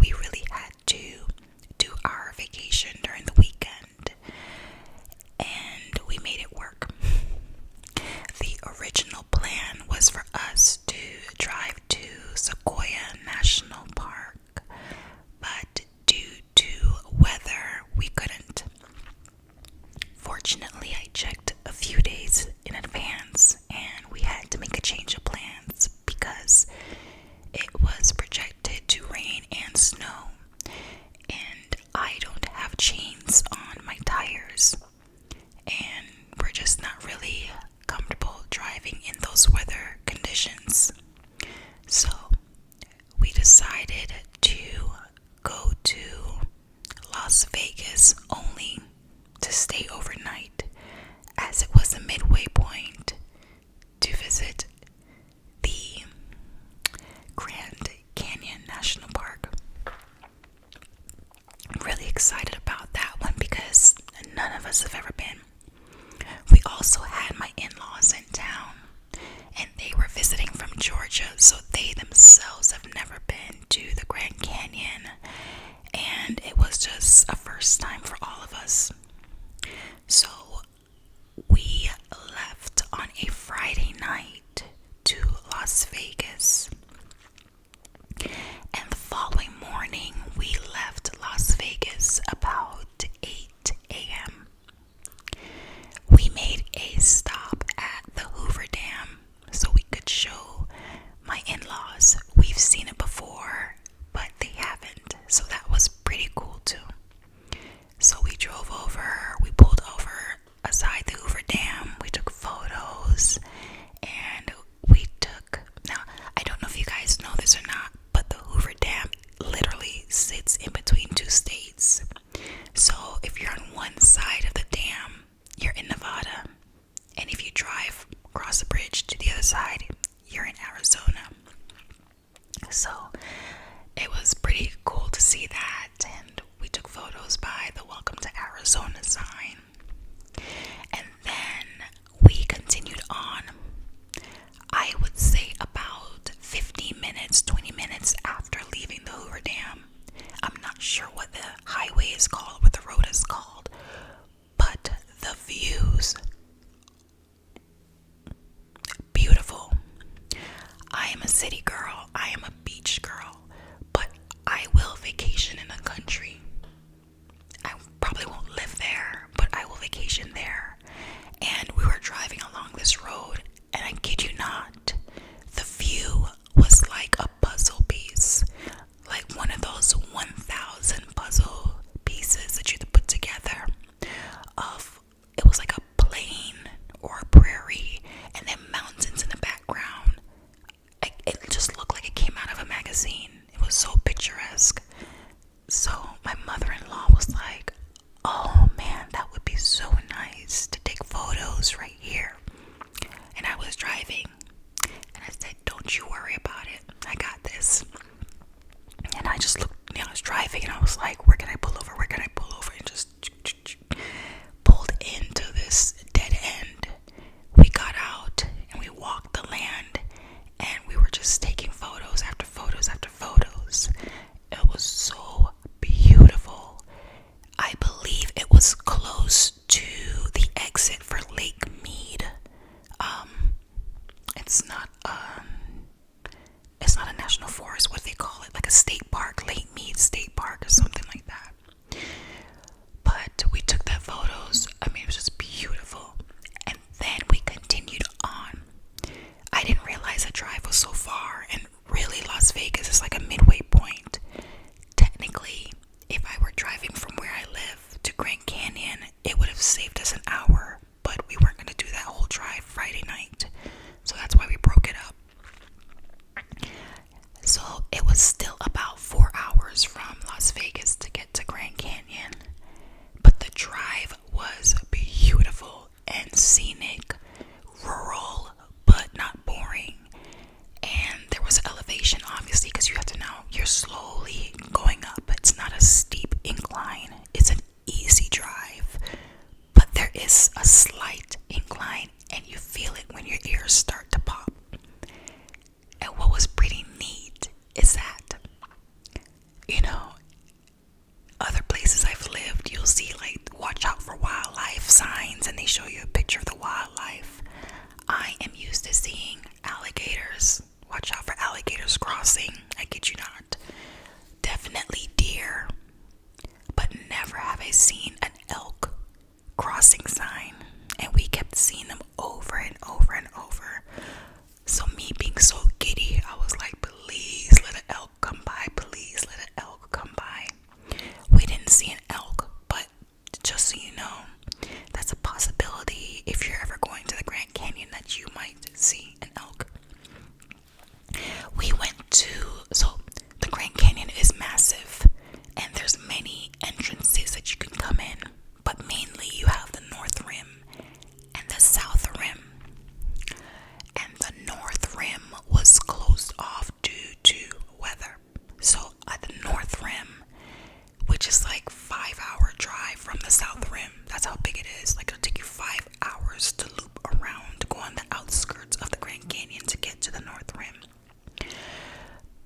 we really had to do our vacation during the weekend, and we made it work. The original plan was for us to drive to Sequoia National Park, but due to weather, we couldn't. Fortunately, I checked a few days in advance and we had to make a change of plans because it was projected to rain and snow, and I don't have chains on my tires, and we're just not really comfortable driving in those weather conditions. So we decided to go to Las Vegas only to stay overnight, as it was a midway point to visit the Grand Canyon National Park. I'm really excited about that one because none of us have ever been. We also had my in-laws in town, and they were visiting from Georgia, so they themselves have never been to the Grand Canyon, and it was just a first time for all of us. So we left on a Friday night to Las Vegas, and the following morning we left Las Vegas about 8 a.m. We made a stop at the Hoover Dam so we could show my in-laws. We've seen it before, but they haven't, so that was pretty cool too. So we drove over, we pulled over aside the Hoover Dam, we took photos, and now I don't know if you guys know this or not, but the Hoover Dam literally sits in between two states. So if you're on one side of the dam, you're in Nevada, and if you drive across the bridge to the other side, you're in Arizona. So it was pretty cool to see that, and we took photos by the Welcome to Arizona sign. And then we continued on. I would say about 15 minutes, 20 minutes after leaving the Hoover Dam. I'm not sure what the highway is called, what the road is called, but the views, beautiful. I am a city girl, I am a beach girl, but I will vacation in the country. I probably won't live there, but I will vacation there. And we were driving along this road, and I kid you not, the view was like a puzzle piece, like one of those 1,000 puzzle pieces that you have to put together. It was like a plain or a prairie, and then mountains in the background. It just looked like it came out of a magazine. It was so picturesque. So my mother-in-law was like, "Oh man, that would be so nice to take photos right here." And I was driving, and I said, "Don't you worry about it. I got this." And I just looked, I was driving, and I was like, "Where can I pull over? Where can I pull over?" And just pulled into this dead end. We got out, and we walked the land, and we were just taking photos after photos after photos. It was so beautiful. I believe it was close to the exit for Lake Mead. It's not a national forest. What do they call it? Like a state park, Lake Mead State Park or something like that. But we took that photos. I mean, it was just beautiful. And then we continued on. I didn't realize the drive was so far, and really Las Vegas is like a midway point. Technically, if I were driving from where I live to Grand Canyon, it would have saved us an hour, but we weren't going to do that whole drive Friday night, so that's why we broke it up. So it was still about 4 hours from Las Vegas to get to Grand Canyon, but the drive was beautiful and scenic, rural, but not boring. And there was elevation, obviously, because you have to know you're slowly going up. It's not a steep incline. It's an easy drive, but there is a slight incline, and you feel it when your ears start to pop. And what was pretty neat is that, see like watch out for wildlife signs, and they show you a picture of the wildlife. I am used to seeing alligators. Watch out for alligators crossing. I kid you not. Definitely deer, but never have I seen an elk crossing sign. And we kept seeing them over and over and over. So me being so giddy, I was like, please let an elk come by. Please let an elk come by. We didn't see an elk, but just so you know, that's a possibility if you're ever going to the Grand Canyon that you might see an elk. We went to, so the Grand Canyon is massive, and there's many entrances that you can come in, but mainly you have the North Rim and the South Rim. And the North Rim was closed off due to weather. So at the North Rim, which is like 5-hour drive from the South Rim, that's how big it is. Like it'll take you 5 hours to loop around, to go on the outskirts of the Grand Canyon to get to the North Rim.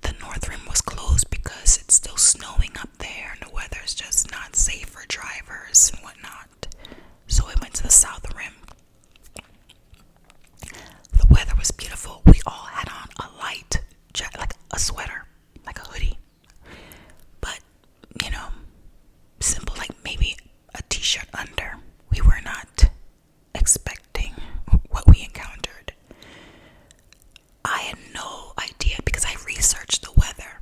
The North Rim was closed because it's still snowing up there and the weather's just not safe for drivers and whatnot. So we went to the South Rim. The weather was beautiful. We all had on a light jacket, like a sweater, like a hoodie. But, you know, simple, like maybe a t-shirt under. We were not expecting what we encountered. I had no idea because I researched the weather.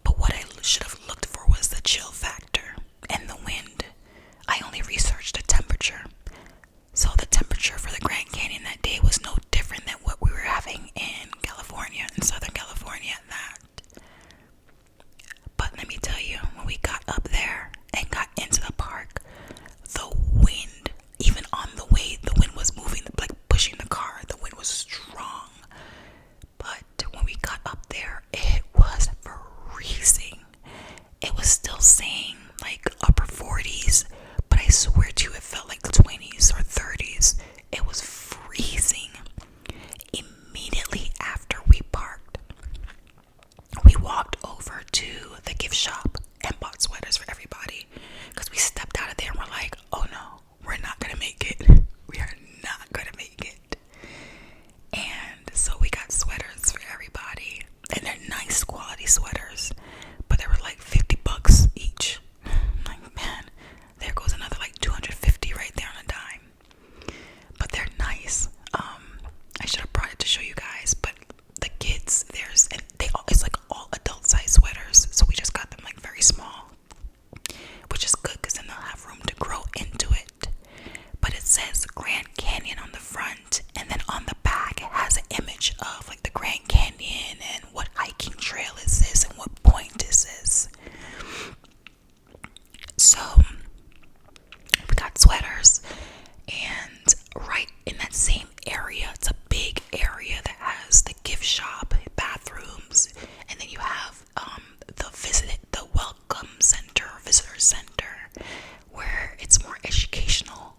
But what I should have looked for was the chill factor and the wind. I only researched the temperature. So the temperature for the Grand Canyon that day was no different than what we were having in California, in Southern California at that. But let me tell you, when we got up there and got into the park, the wind, even on the way, the wind was moving, like pushing the car, the wind was strong. But when we got up there, it was freezing. It was still saying like upper 40s, but I swear to you, it felt like the 20s or 30s. It was freezing. Immediately after we parked, we walked over to the gift shop and bought sweaters for everybody, because we stepped out of there and we're like, oh no, we're not gonna make it. We are not gonna make it. And so we got sweaters for everybody, and they're nice quality sweaters, but they were like $50 each. I'm like, man, there goes another like $250 right there on a dime. But they're nice. I should have brought it to show you guys, but the kids, it's like all adult size sweaters, so we just got them like very small, which is good because then they'll have room to grow into it. But it says Grand Canyon on the front, and then on the back it has an image of like the Grand Canyon and what hiking trail is this and what point is this. So we got sweaters, and right in that same area, it's a big area that has the gift shop, bathrooms, and then you have the welcome center, visitor center, where it's more educational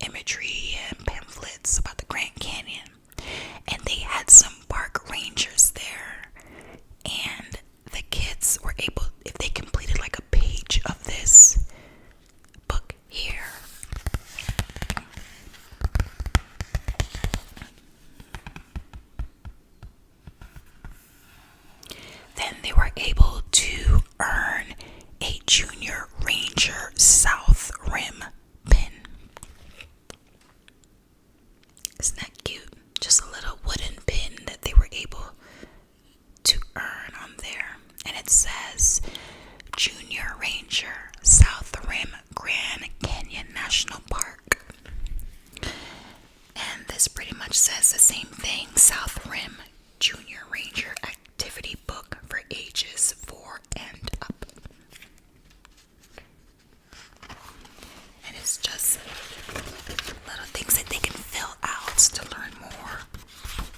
imagery and pamphlets about the Grand Canyon. And they had some park rangers there, and the kids were able, if they completed like a page of this book here, then they were able to earn a Junior Ranger South Rim pin. Isn't that cute? Just a little wooden pin that they were able to earn on there. And it says Junior Ranger South Rim Grand Canyon National Park. And this pretty much says the same thing. South Rim Junior Ranger Activity Book for ages 4 and up. And it's just little things that they can fill out to learn more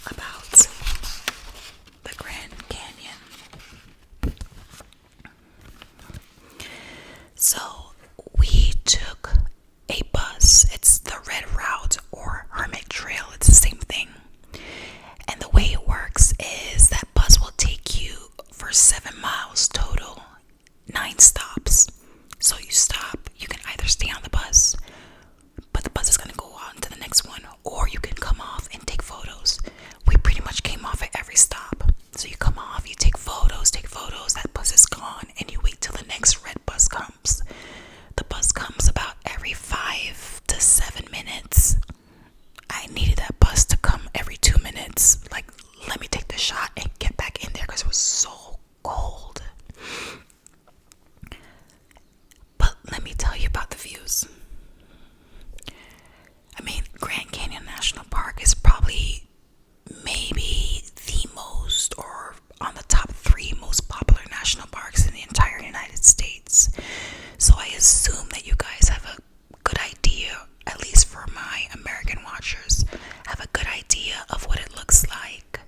about the Grand Canyon. So we took a bus. It's the Red Route or Hermit Trail. It's the same thing. And the way it works is that bus will take you for 7 miles total, 9 stops. So you stop. You can either me tell you about the views. I mean, Grand Canyon National Park is probably maybe the most, or on the top 3 most popular national parks in the entire United States. So I assume that you guys have a good idea, at least for my American watchers, have a good idea of what it looks like.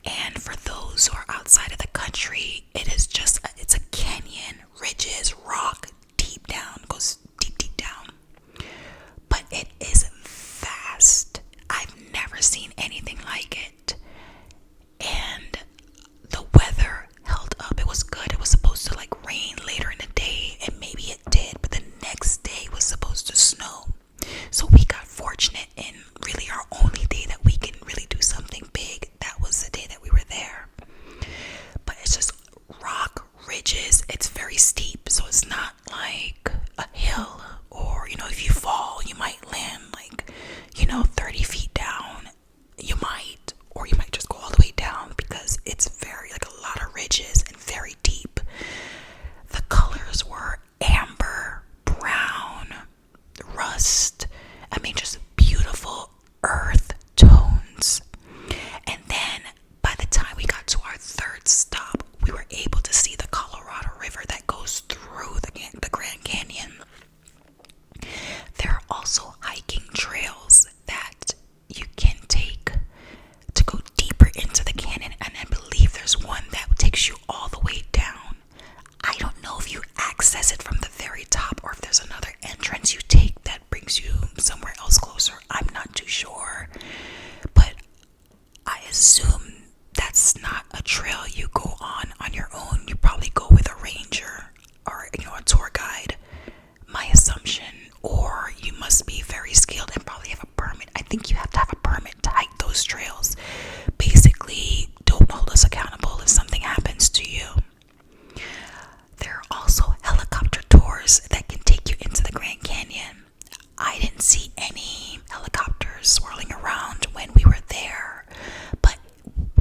And for those who are outside of the country, it's a canyon, ridges, rock, deep down, goes deep, deep down. But it is vast. I've never seen anything like it. And the weather held up. It was good. It was supposed to like rain later in the day, and maybe it did, but the next day was supposed to snow. So we got fortunate in really our only day that we can really do something big. That was the day that we were there. But it's just rock ridges. It's very steep, so it's not like a hill, or if you fall you might land like 30 feet down. You might, or you might just go all the way down, because it's very, like, a lot of ridges and very deep. The colors were amber, brown, rust. I mean, just beautiful earth tones. And then by the time we got to our third stop, we were able to see the Colorado River that goes through the Grand Canyon. There are also hiking trails that you can take to go deeper into the canyon, and I believe there's one that takes you all the way down. I don't know if you access it from the very top, or if there's another entrance you take that brings you somewhere else closer. I'm not too sure, but I assume that's not a trail you go on your own. You probably go with a ranger or a tour guide, my assumption. Or you must be very skilled and probably have a permit. I think you have to have a permit to hike those trails. Basically, don't hold us accountable if something happens to you. There are also helicopter tours that can take you into the Grand Canyon. I didn't see any helicopters swirling around when we were there, but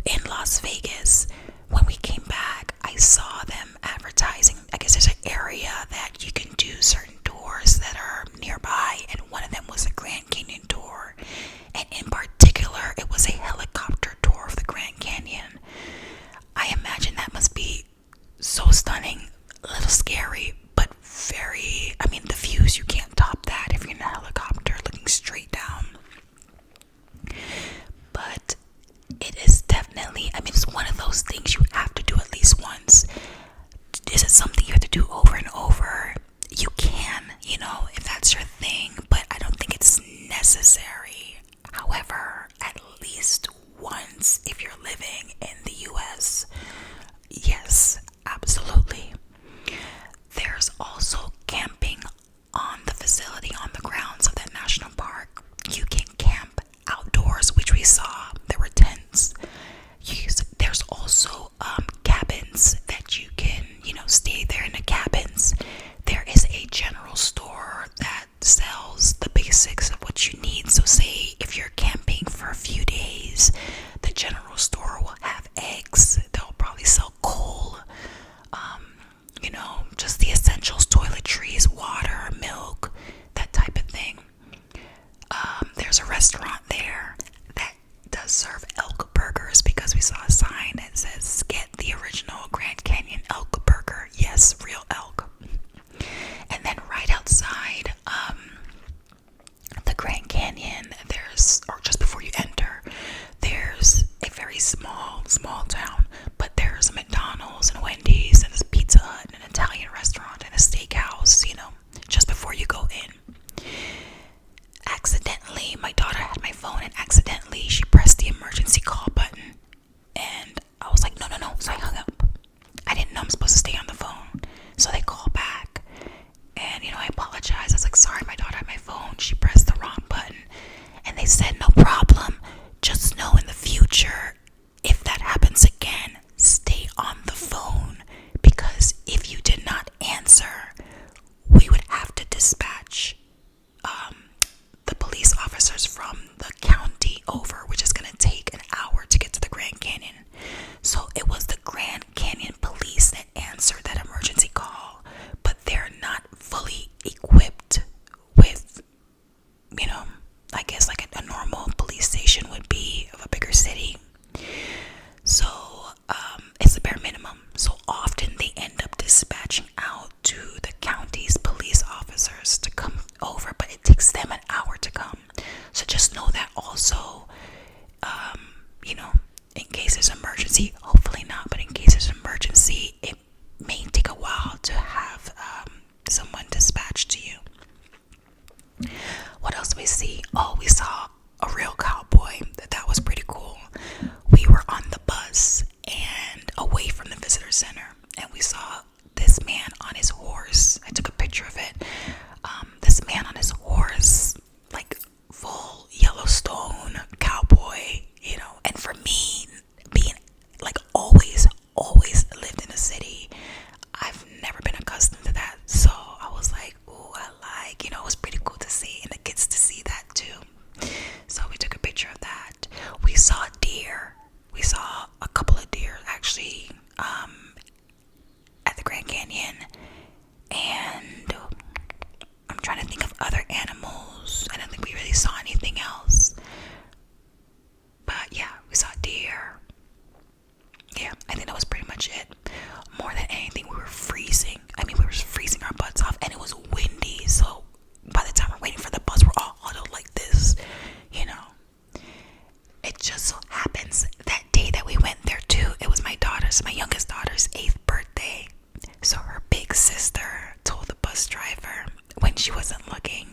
in Las Vegas, when we came back, I saw them advertising. I guess there's an area that you can do certain tours that are nearby, and one of them was a Grand Canyon tour, and in particular it was a helicopter tour of the Grand Canyon. I imagine that must be so stunning, a little scary, but very, I mean, the views, you can't top that if you're in a helicopter looking straight down. But it is definitely, I mean, it's one of those things you have to do at least once. Is it something you have to do over and over? You can, if that's your thing, but I don't think it's necessary. However, at least once, if you're living in the US, yes, absolutely. There are she wasn't looking.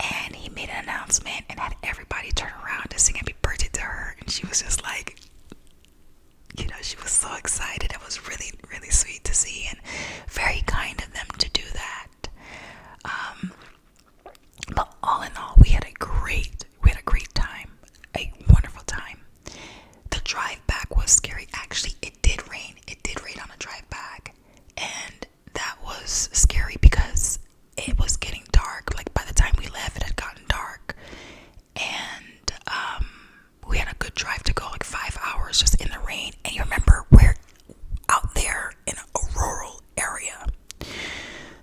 And he made an announcement and had everybody turn around to sing happy birthday to her. And she was just like, she was so excited. It was really, really sweet to see and very kind of them to do that. But all in all, we had a great time, a wonderful time. The drive back was scary. Actually, it did rain. It did rain on the drive back, and that was scary because it was getting dark. Like by the time we left, it had gotten dark, and we had a good drive to go, like 5 hours just in the rain. And you remember we're out there in a rural area,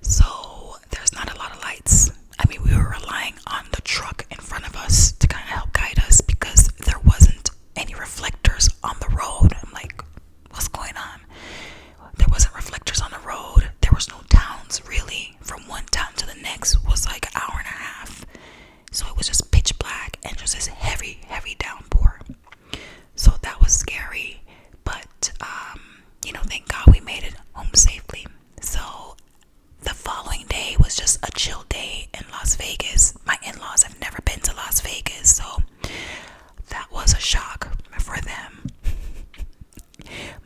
so there's not a lot of lights. I mean, we were relying on the truck in front of us to kind of help guide us because there wasn't any reflectors on the road. I'm like, what's going on? There wasn't reflectors on the road. There was no towns really. From one town to the next was like an hour and a half. So it was just pitch black and just this heavy, heavy downpour. So that was scary. But, thank God we made it home safely. So the following day was just a chill day in Las Vegas. My in-laws have never been to Las Vegas, so that was a shock for them.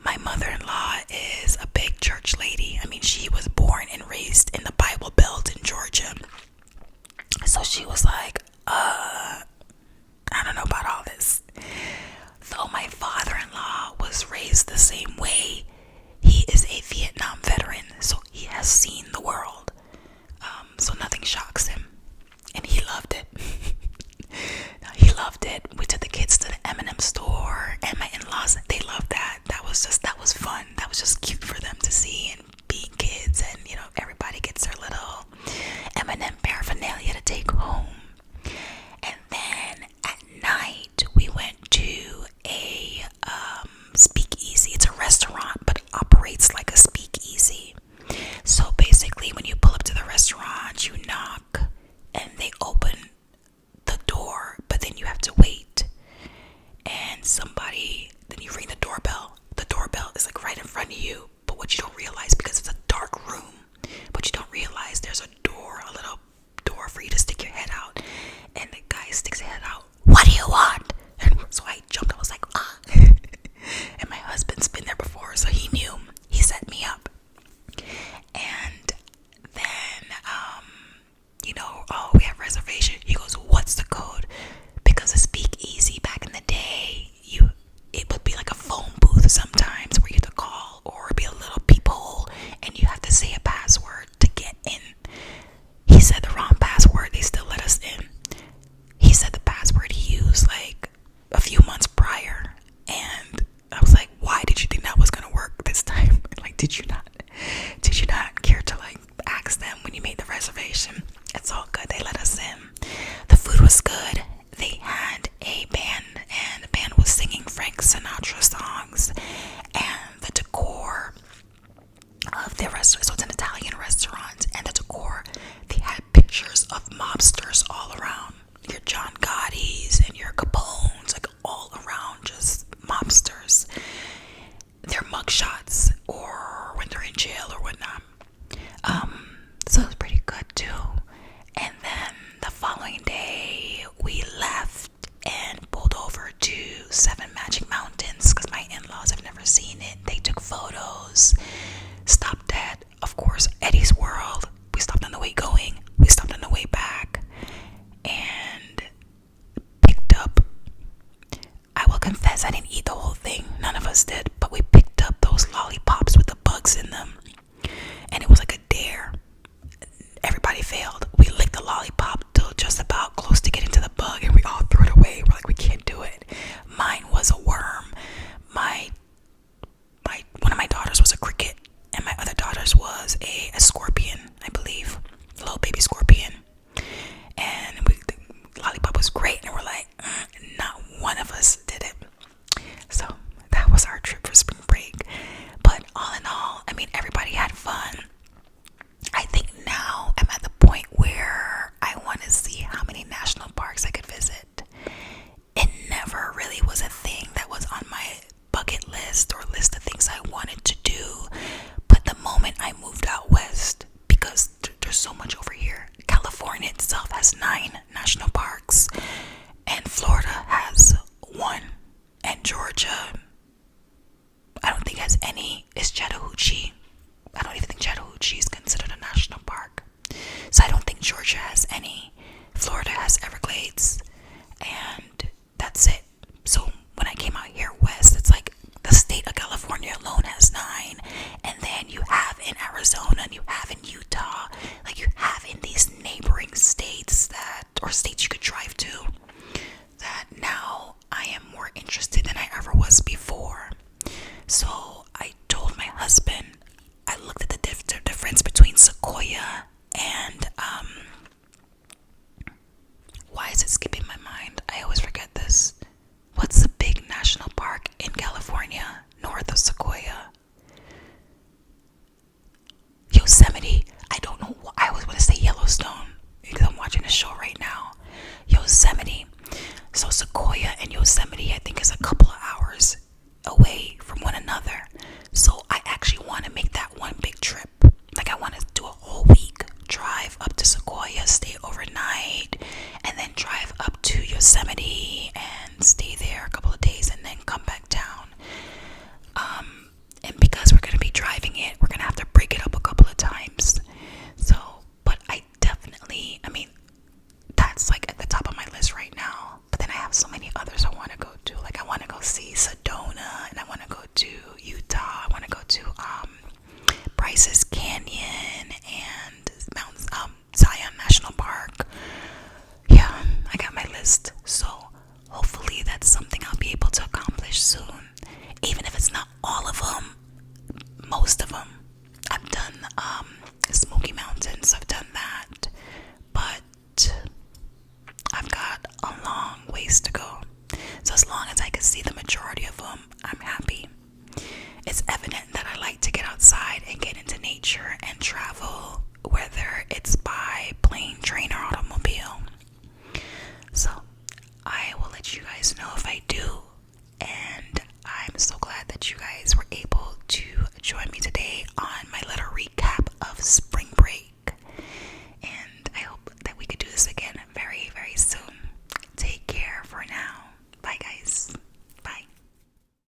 My mother-in-law is a big church lady. I mean, she was born and raised in the Bible Belt in Georgia. So she was like, I don't know about all this. Though my father-in-law was raised the same way, he is a Vietnam veteran, so he has seen the world. So nothing shocks him. And he loved it. He loved it. We took the kids to the M&M store, and my in-laws, they loved that. That was fun. That was just cute for them to see, and being kids, and everybody gets their little M&M paraphernalia to take home. And then at night we went to a speakeasy. It's a restaurant but operates like a speakeasy. So basically, when you pull up to the restaurant, you knock and they open the door, but then you have to wait. And then you ring the doorbell. The doorbell is like right in front of you. But what you don't realize, because it's a dark room, but you don't realize there's a little door for you to stick your head out. And the guy sticks his head out. What do you want? And so I jumped. I was like, ah. And my husband's been there before, so he knew. He set me up. And then, oh, we have reservation. He goes, what's the code? Because a speakeasy back in the day, it would be like a phone booth sometimes where you had to call, or it'd be a little peephole, and you have to say a password to get in. He said the wrong password. They still let us in. He said the password he used like a few months prior, and I was like, why did you think that was gonna work this time? Like, did you not care to like ask them when you made the reservation? It's all good. They let us in. The food was good. They had a band, and the band was singing Frank Sinatra songs, and the decor of the restaurant, so it's an Italian restaurant, and the decor, they had pictures of mobsters all around. Your John Gotti's and your Capones, like all around, just mobsters. Their mugshots, or when they're in jail or whatnot. So it was pretty good too. And then the following day, we left and pulled over to Seven Magic Mountains because my in-laws have never seen it. They took photos. Stopped at, of course, Eddie's World. We stopped on the way going. We stopped on the way back. And picked up, I will confess, I didn't eat the whole thing. None of us did. But we picked up those lollipops with the bugs in them. And it was like a dare. Everybody failed. We licked the lollipop till just about close to getting to the bug, and we all threw it away. We're like, we can't do it. Mine was a worm. One of my daughters was a cricket, and my other daughter's was a scorpion. have in Utah, like you have in these neighboring states or states you could drive to, that now I am more interested than I ever was before. So I told my husband, I looked at the difference between Sequoia